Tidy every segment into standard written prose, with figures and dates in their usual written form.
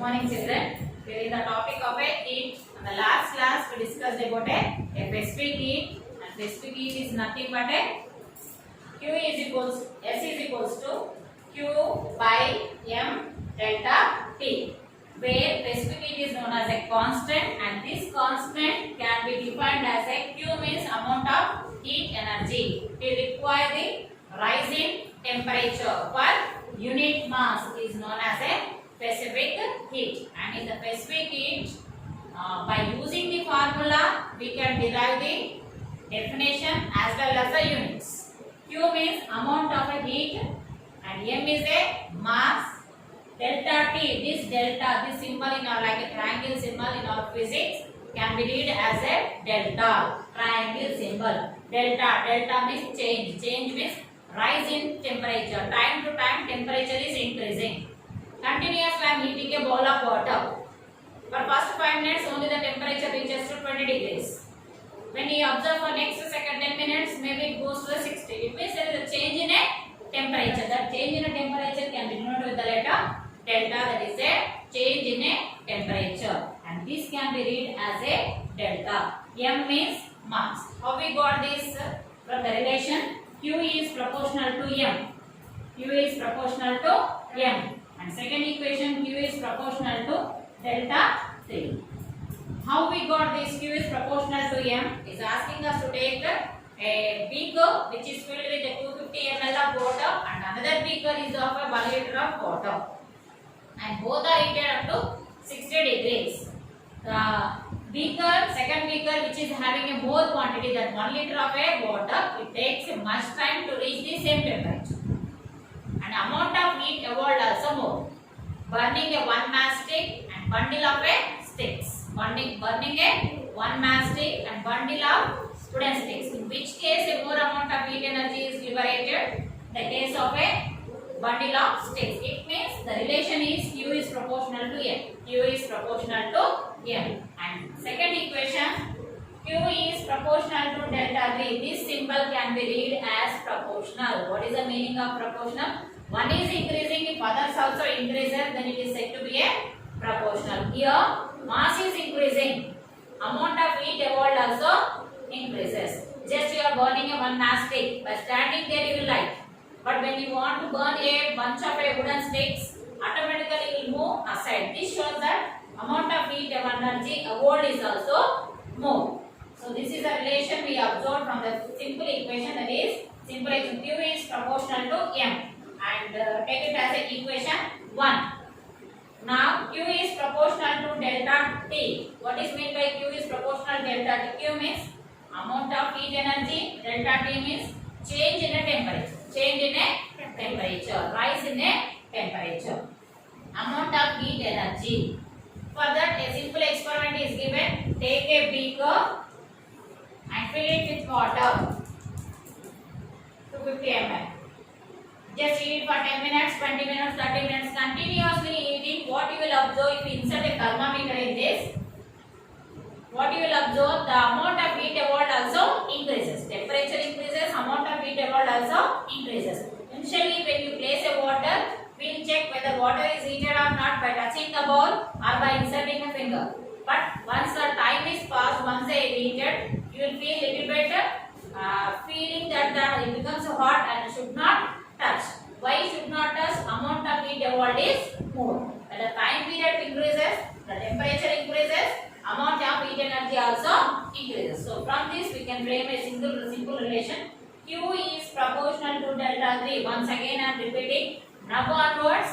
morning children. We are in the topic of a heat. In the last class we discussed about a specific heat, and specific heat is nothing but a Q is equals S is equals to Q by M delta T, where specific heat is known as a constant, and this constant can be defined as a Q means amount of heat energy. We require the rise in temperature per unit mass is known as a specific heat, and in the specific heat by using the formula we can derive the definition as well as the units. Q means amount of a heat and M is a mass. Delta T, this delta, this symbol in our like a triangle symbol in our physics can be read as a delta, triangle symbol. Delta means change means rise in temperature. Time to time temperature is increasing. Continuously I am heating a bowl of water. For first 5 minutes only the temperature reaches to 20 degrees. When you observe for next second 10 minutes, maybe it goes to 60. It means there is a change in a temperature. That change in a temperature can be denoted with the letter delta, that is a change in a temperature. And this can be read as a delta. M means mass. How we got this? From the relation Q is proportional to M. Q is proportional to M. And second equation, Q is proportional to delta T. How we got this Q is proportional to M is asking us to take a beaker which is filled with a 250 ml of water, and another beaker is of a 1 liter of water, and both are heated up to 60 degrees. The beaker, second beaker which is having a more quantity than 1 liter of a water, it takes much time to reach the same temperature. And amount of heat evolved also more. Burning a 1 mass stick and bundle of a sticks. Burning a 1 mass stick and bundle of wooden sticks. In which case a more amount of heat energy is liberated? The case of a bundle of sticks. It means the relation is Q is proportional to M. Q is proportional to M. And second equation, Q is proportional to delta V. This symbol can be read as proportional. What is the meaning of proportional? One is increasing, if others also increases, then it is said to be a proportional. Here, mass is increasing. Amount of heat evolved also increases. Just you are burning a 1 mass stick. By standing there you will light. But when you want to burn a bunch of wooden sticks, automatically you will move aside. This shows that amount of heat and energy evolved is also more. So this is a relation we observed from the simple equation, that is simple equation Q is proportional to M, and take it as a equation 1. Now Q is proportional to delta T. What is meant by Q is proportional to delta T? Q means amount of heat energy, delta T means change in a temperature. Change in a temperature, rise in a temperature. Amount of heat energy. For that a simple experiment is given. Take a beaker and fill it with water, 250 ml. Just heat it for 10 minutes, 20 minutes, 30 minutes, continuously heating. What you will observe if you insert a thermometer in this, what you will observe, the amount of heat evolved also increases. Temperature increases, amount of heat evolved also increases. Initially when you place a water, we will check whether water is heated or not by touching the bowl or by inserting a finger. But once the time is passed, once it is heated, you will feel little bit feeling that it becomes hot and should not touch. Why should not touch? Amount of heat evolved is more. When the time period increases, the temperature increases, amount of heat energy also increases. So from this we can frame a simple relation. Q is proportional to delta 3. Once again I am repeating. Now onwards,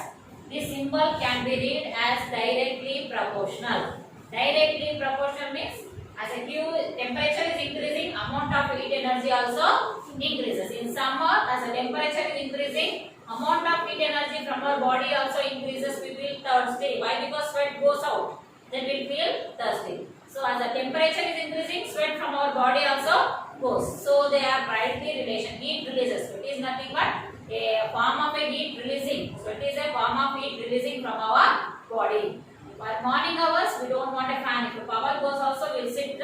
this symbol can be read as directly proportional. Directly proportional means as a Q temperature is increasing, amount of heat energy also increases. In summer, as the temperature is increasing, amount of heat energy from our body also increases. We feel thirsty. Why? Because sweat goes out. Then we feel thirsty. So as the temperature is increasing, sweat from our body also goes. So they are directly relation. Heat releases. Sweat is nothing but a form of a heat releasing. Sweat is a form of heat releasing from our body. While morning hours, we don't want a fan. If the power goes also, we will sit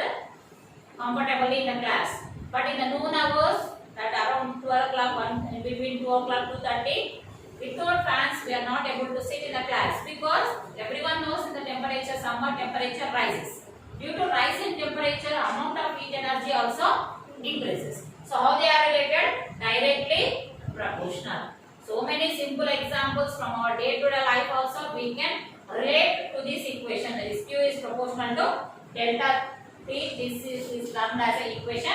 comfortably in the class. But in the noon hours, that around 12 o'clock, between 2 o'clock to 30, without fans we are not able to sit in the class, because everyone knows temperature rises. Due to rise in temperature, amount of heat energy also increases. So how they are related? Directly proportional. So many simple examples from our day-to-day life also we can relate to this equation. That is Q is proportional to delta T. This is termed as a equation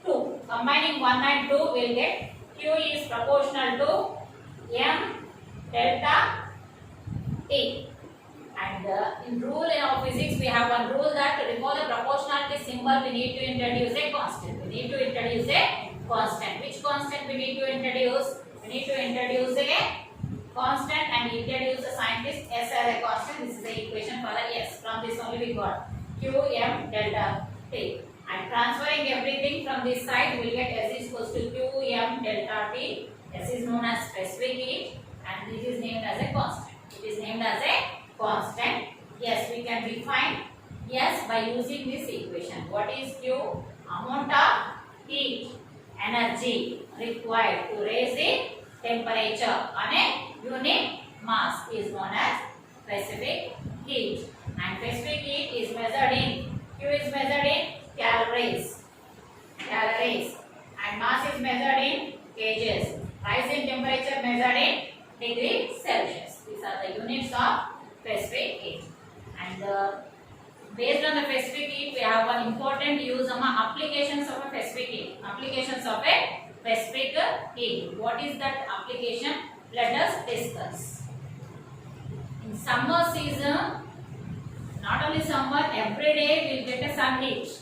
2. Combining 1 and 2 will get Q is proportional to M delta T. And in rule in our physics we have one rule that to remove the proportionality symbol we need to introduce a constant. We need to introduce a constant. Which constant we need to introduce? We need to introduce a constant and introduce a scientist S as a constant. This is the equation for the S. From this only we got Qm delta T. And transferring everything from this side we will get S is equals to Qm delta T. S is known as specific heat and this is named as a constant. It is named as a constant. Yes, we can define yes by using this equation. What is Q? Amount of heat energy required to raise the temperature on a unit mass is known as specific heat. And specific heat is measured in Q is measured in calories, and mass is measured in kgs. Rise in temperature measured in degree Celsius. These are the units of specific heat. And based on the specific heat, we have one important use of applications of a specific heat. Applications of a specific heat. What is that application? Let us discuss. In summer season, not only summer, every day we will get a sun heat.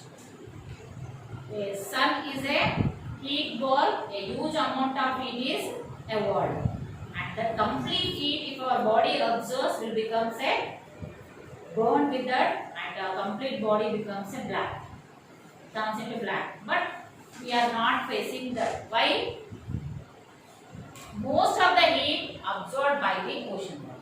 The sun is a heat ball. A huge amount of heat is evolved. And the complete heat, if our body absorbs, will become a burned with that, and our complete body becomes a black, turns into black. But we are not facing that. Why? Most of the heat absorbed by the ocean water.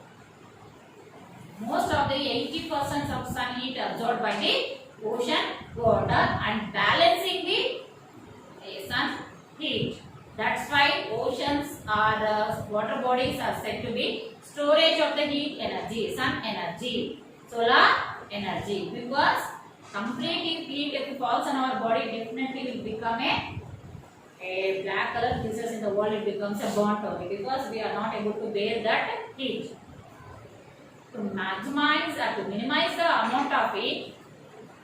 Most of the 80% of sun heat absorbed by the ocean water and balancing the sun heat. That's why oceans or water bodies are said to be storage of the heat energy, sun energy, solar energy. Because complete heat if it falls on our body definitely will become a black color pieces in the wall. It becomes a burnt only because we are not able to bear that heat. To maximize or to minimize the amount of heat,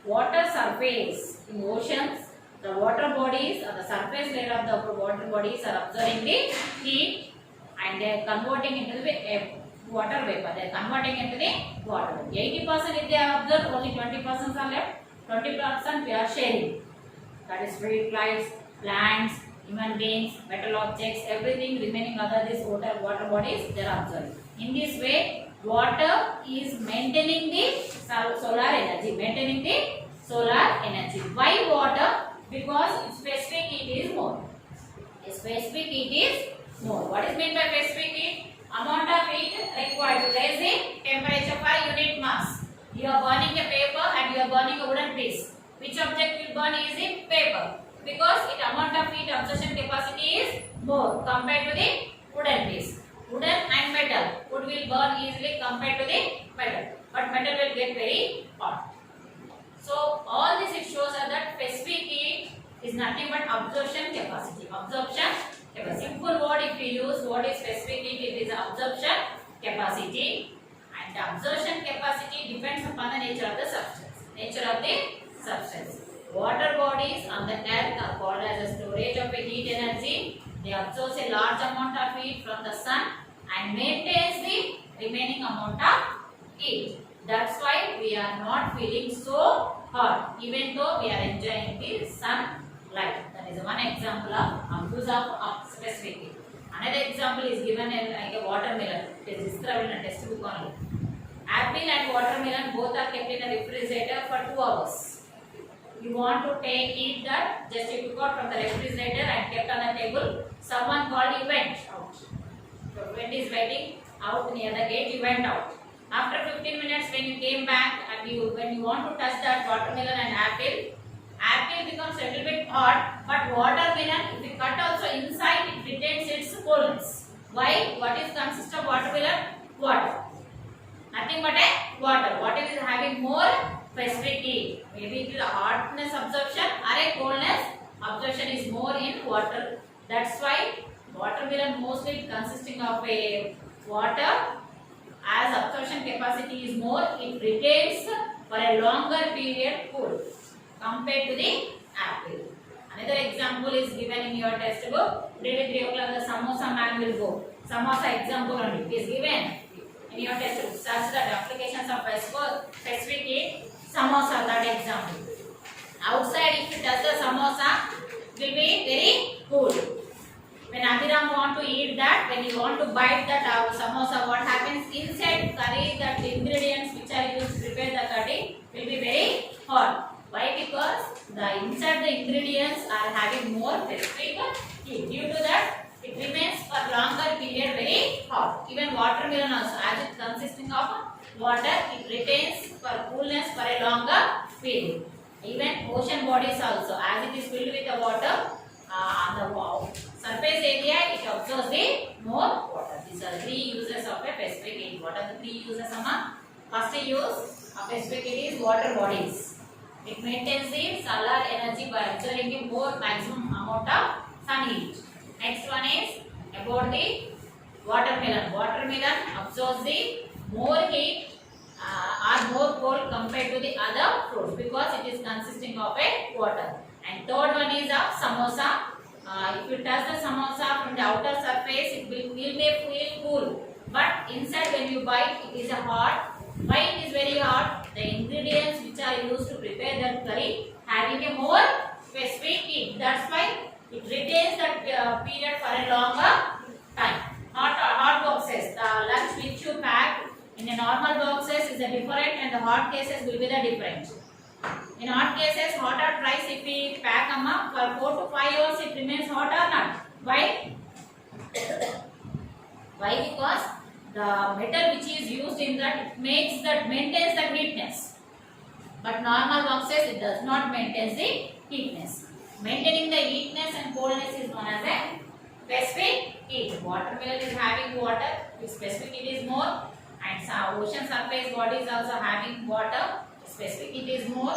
water surface in oceans, the water bodies or the surface layer of the water bodies are absorbing the heat and they are converting into the water vapor. They are converting into the water. 80% if they are absorbed, only 20% are left. 20% we are sharing. That is fruit flies, plants, human beings, metal objects, everything remaining other these water bodies they are absorbing. In this way, water is maintaining the solar energy. Maintaining the solar energy. Why water? Because its specific heat is more. Specific heat is more. What is meant by specific heat? Amount of heat required to raise the temperature per unit mass. You are burning a paper and you are burning a wooden piece. Which object will burn easily? Paper. Because its amount of heat absorption capacity is more compared to the wooden piece. Wooden and metal. Wood will burn easily compared to the metal. But metal will get very hot. So all this it shows us that specific heat is nothing but absorption capacity. Absorption capacity. Simple word if we use what is specific heat, it is absorption capacity. And the absorption capacity depends upon the nature of the substance. Nature of the substance. Water bodies on the earth are called as a storage of a heat energy. They absorb a large amount of heat from the sun and maintains the remaining amount of heat. That's why we are not feeling so hot even though we are enjoying the sunlight. That is one example of use of specific heat. Another example is given like a watermelon. It is described in a textbook only. Apple and watermelon both are kept in a refrigerator for 2 hours. You want to eat that, just you took out from the refrigerator and kept on the table. Someone called, you went out. Your friend is waiting out near the gate, you went out. After 15 minutes when you came back and when you want to touch that watermelon and apple becomes a little bit hot, but watermelon, if you cut also inside, it retains its coldness. Why? What is consist of watermelon? Water. Nothing but a water. Water is having having more specific heat. Maybe the hotness absorption or a coldness absorption is more in water. That's why watermelon mostly consisting of a water. As absorption capacity is more, it retains for a longer period cool compared to the apple. Another example is given in your textbook. Today 3 o'clock the samosa man will go. Samosa example only. It is given in your textbook. Such that applications of specific heat samosa, that example. Outside if it does the samosa will be very cool. When Abhiram want to eat that, when you want to bite that samosa, what happens inside curry, that the ingredients which are used to prepare the curry will be very hot. Why? Because the inside the ingredients are having more specific heat. Due to that, it remains for longer period very hot. Even watermelon also, as it consisting of water, it retains for coolness for a longer period. Even ocean bodies also, as it is filled with the water, on the surface area it absorbs the more water. These are 3 uses of a specific heat. What are the 3 uses, Amma? First use of specific heat is water bodies. It maintains the solar energy by absorbing a more maximum amount of sun heat. Next one is about the watermelon. Watermelon absorbs the more heat or more cold compared to the other fruits because it is consisting of a water. And third one is of samosa. If you touch the samosa from the outer surface, it will feel cool. But inside when you bite, it is a hot. Why it is very hot? The ingredients which are used to prepare that curry having a more specific heat. That's why it retains that period for a longer time. Hot boxes, the lunch which you pack in a normal boxes is a different, and the hot cases will be the different. In hot cases, hot or rice if we pack for 4 to 5 hours, it remains hot or not. Why? Why? Because the metal which is used in that, it maintains the heatness. But normal boxes, it does not maintain the heatness. Maintaining the heatness and coldness is known as a specific heat. Watermelon is having water, its specific heat is more, and ocean surface bodies also having water, specific heat is more.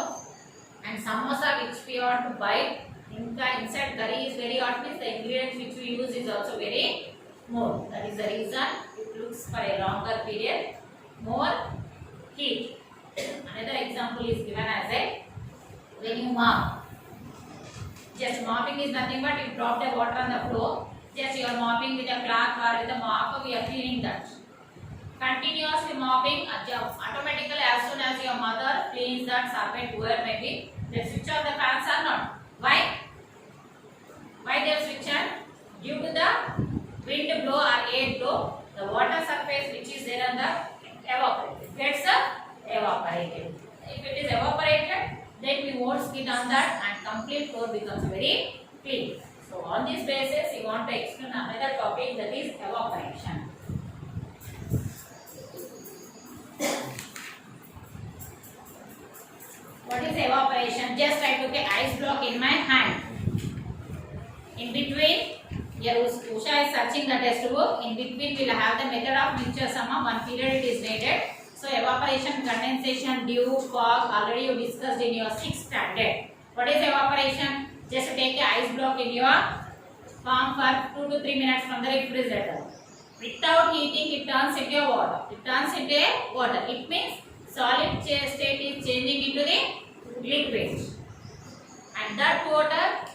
And samosa which we want to bite, inside curry is very hot, means the ingredients which we use is also very more. That is the reason it looks for a longer period, more heat. Another example is given as a, when you mop. Just mopping is nothing but you drop the water on the floor. Just you are mopping with a cloth or with a mop, we are cleaning that. Continuously mopping, automatically as soon as your mother cleans that carpet, whoever may be, they switch on the fans or not. Why? Why they have switched on? Due to the wind blow or air blow, the water surface which is there on the evaporated, gets evaporated. If it is evaporated, then we won't skid on that and complete floor becomes very clean. So on this basis, you want to explain another topic, that is evaporation. What is evaporation? Just I took an ice block in my hand. In between, here Usha is searching the textbook. In between, we will have the method of mixture summa. One period it is needed. So evaporation, condensation, dew, fog, already you discussed in your 6th standard. What is evaporation? Just take an ice block in your palm for 2 to 3 minutes from the refrigerator. Without heating, it turns into water. It turns into water. It means solid state is changing into the liquid. And that water,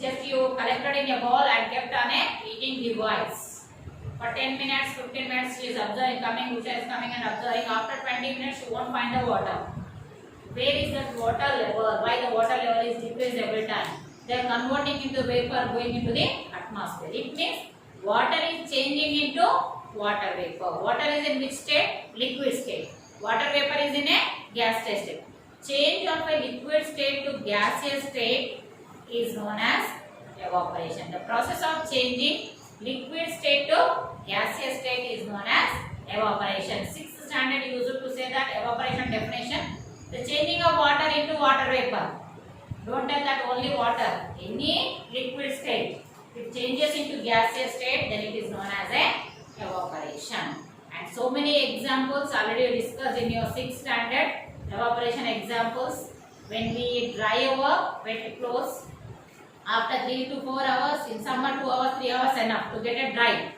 just you collected in a bowl and kept on a heating device. For 10 minutes, 15 minutes, she is observing, Usha is coming and observing. After 20 minutes, she won't find the water. Where is that water level? Why the water level is decreased every time? They are converting into vapor, going into the atmosphere. It means water is changing into water vapor. Water is in which state? Liquid state. Water vapor is in a gaseous state. Change of a liquid state to gaseous state is known as evaporation. The process of changing liquid state to gaseous state is known as evaporation. 6th standard used to say that evaporation definition, the changing of water into water vapor. Don't tell that only water. Any liquid state, if it changes into gaseous state, then it is known as a evaporation. And so many examples already discussed in your 6th standard. Evaporation examples: when we dry our wet clothes, after 3 to 4 hours, in summer 2 hours, 3 hours enough to get it dry.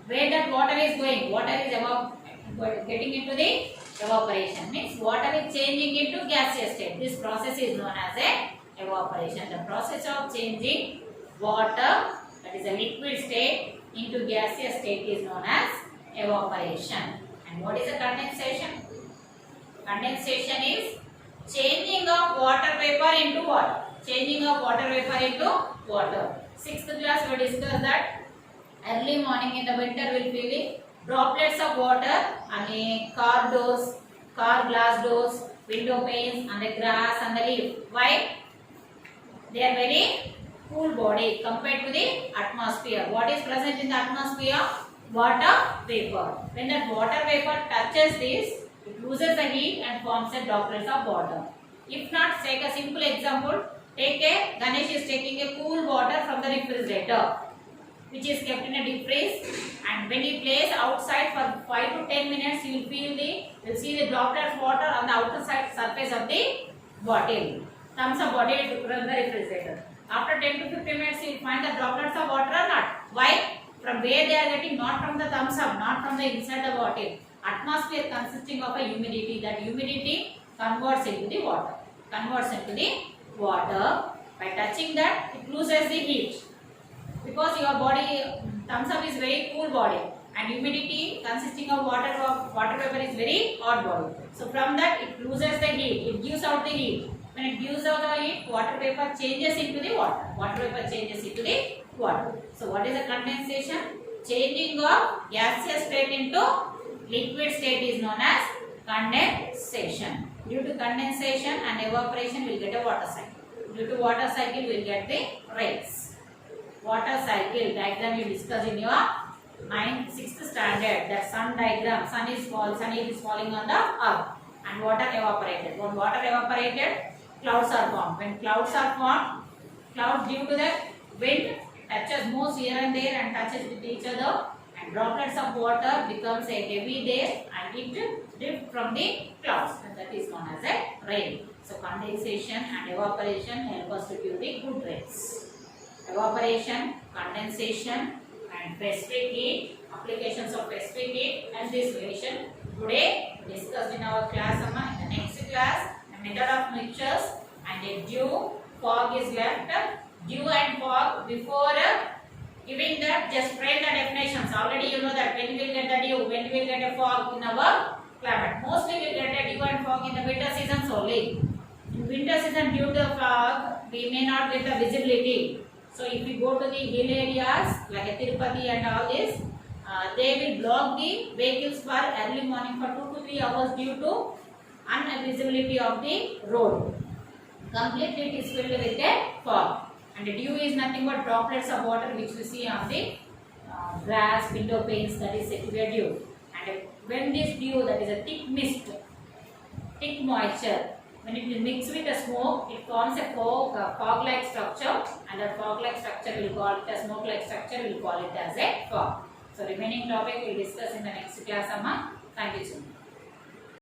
Where that water is going? Water is getting into the evaporation. Means water is changing into gaseous state. This process is known as a evaporation. The process of changing water, that is a liquid state, into gaseous state is known as evaporation. And what is a condensation? Condensation is changing of water vapor into water. Changing of water vapor into water. 6th class we discussed that early morning in the winter will feel the droplets of water on the car doors, car glass doors, window panes, on the grass and the leaf. Why? They are very cool body compared to the atmosphere. What is present in the atmosphere? Water vapor. When that water vapor touches this, it loses the heat and forms a droplets of water. If not, take a simple example. Ganesh is taking a cool water from the refrigerator, which is kept in a deep freeze, and when he plays outside for 5 to 10 minutes, you will see the droplets of water on the outer side surface of the bottle. Thumbs up bottle from the refrigerator. After 10 to 15 minutes, you will find the droplets of water or not. Why? From where they are getting? Not from the thumbs up, not from the inside the bottle. Atmosphere consisting of a humidity. That humidity converts into the water. By touching that, it loses the heat. Because your body, thumbs up is very cool body, and humidity consisting of water vapor is very hot body. So from that it loses the heat, it gives out the heat. When it gives out the heat, water vapor changes into the water. So what is the condensation? Changing of gaseous state into liquid state is known as condensation. Due to condensation and evaporation, we will get a water cycle. Due to water cycle, we will get the rays. Water cycle diagram you discuss in your 6th standard. That sun diagram. Sun is falling on the earth, and water evaporated. When water evaporated, clouds are formed. When clouds are formed, clouds due to the wind moves here and there and touches with each other, and droplets of water becomes a heavy there and it drifts from the clouds, and that is known as a rain. So condensation and evaporation help us to give the good rains. Evaporation, condensation and specific heat, applications of specific heat and dissipation. Today we discussed in our class. In the next class, a method of mixtures and a dew, fog is left. Dew and fog, before giving that, just frame the definitions. Already you know that when we will get the dew, when we will get a fog in our climate. Mostly we will get a dew and fog in the winter seasons only. In winter season, due to the fog, we may not get the visibility. So if we go to the hill areas like Tirupati and all this, they will block the vehicles for early morning for 2 to 3 hours due to invisibility of the road. Completely it is filled with a fog. And the dew is nothing but droplets of water which we see on the grass, window panes, that is said to be a dew. And when this dew, that is a thick mist, thick moisture, when it is mixed with the smoke, it forms a fog-like structure, and that fog-like structure will call it a smoke-like structure, will call it as a fog. So remaining topic we will discuss in the next class, Amma. Thank you so much.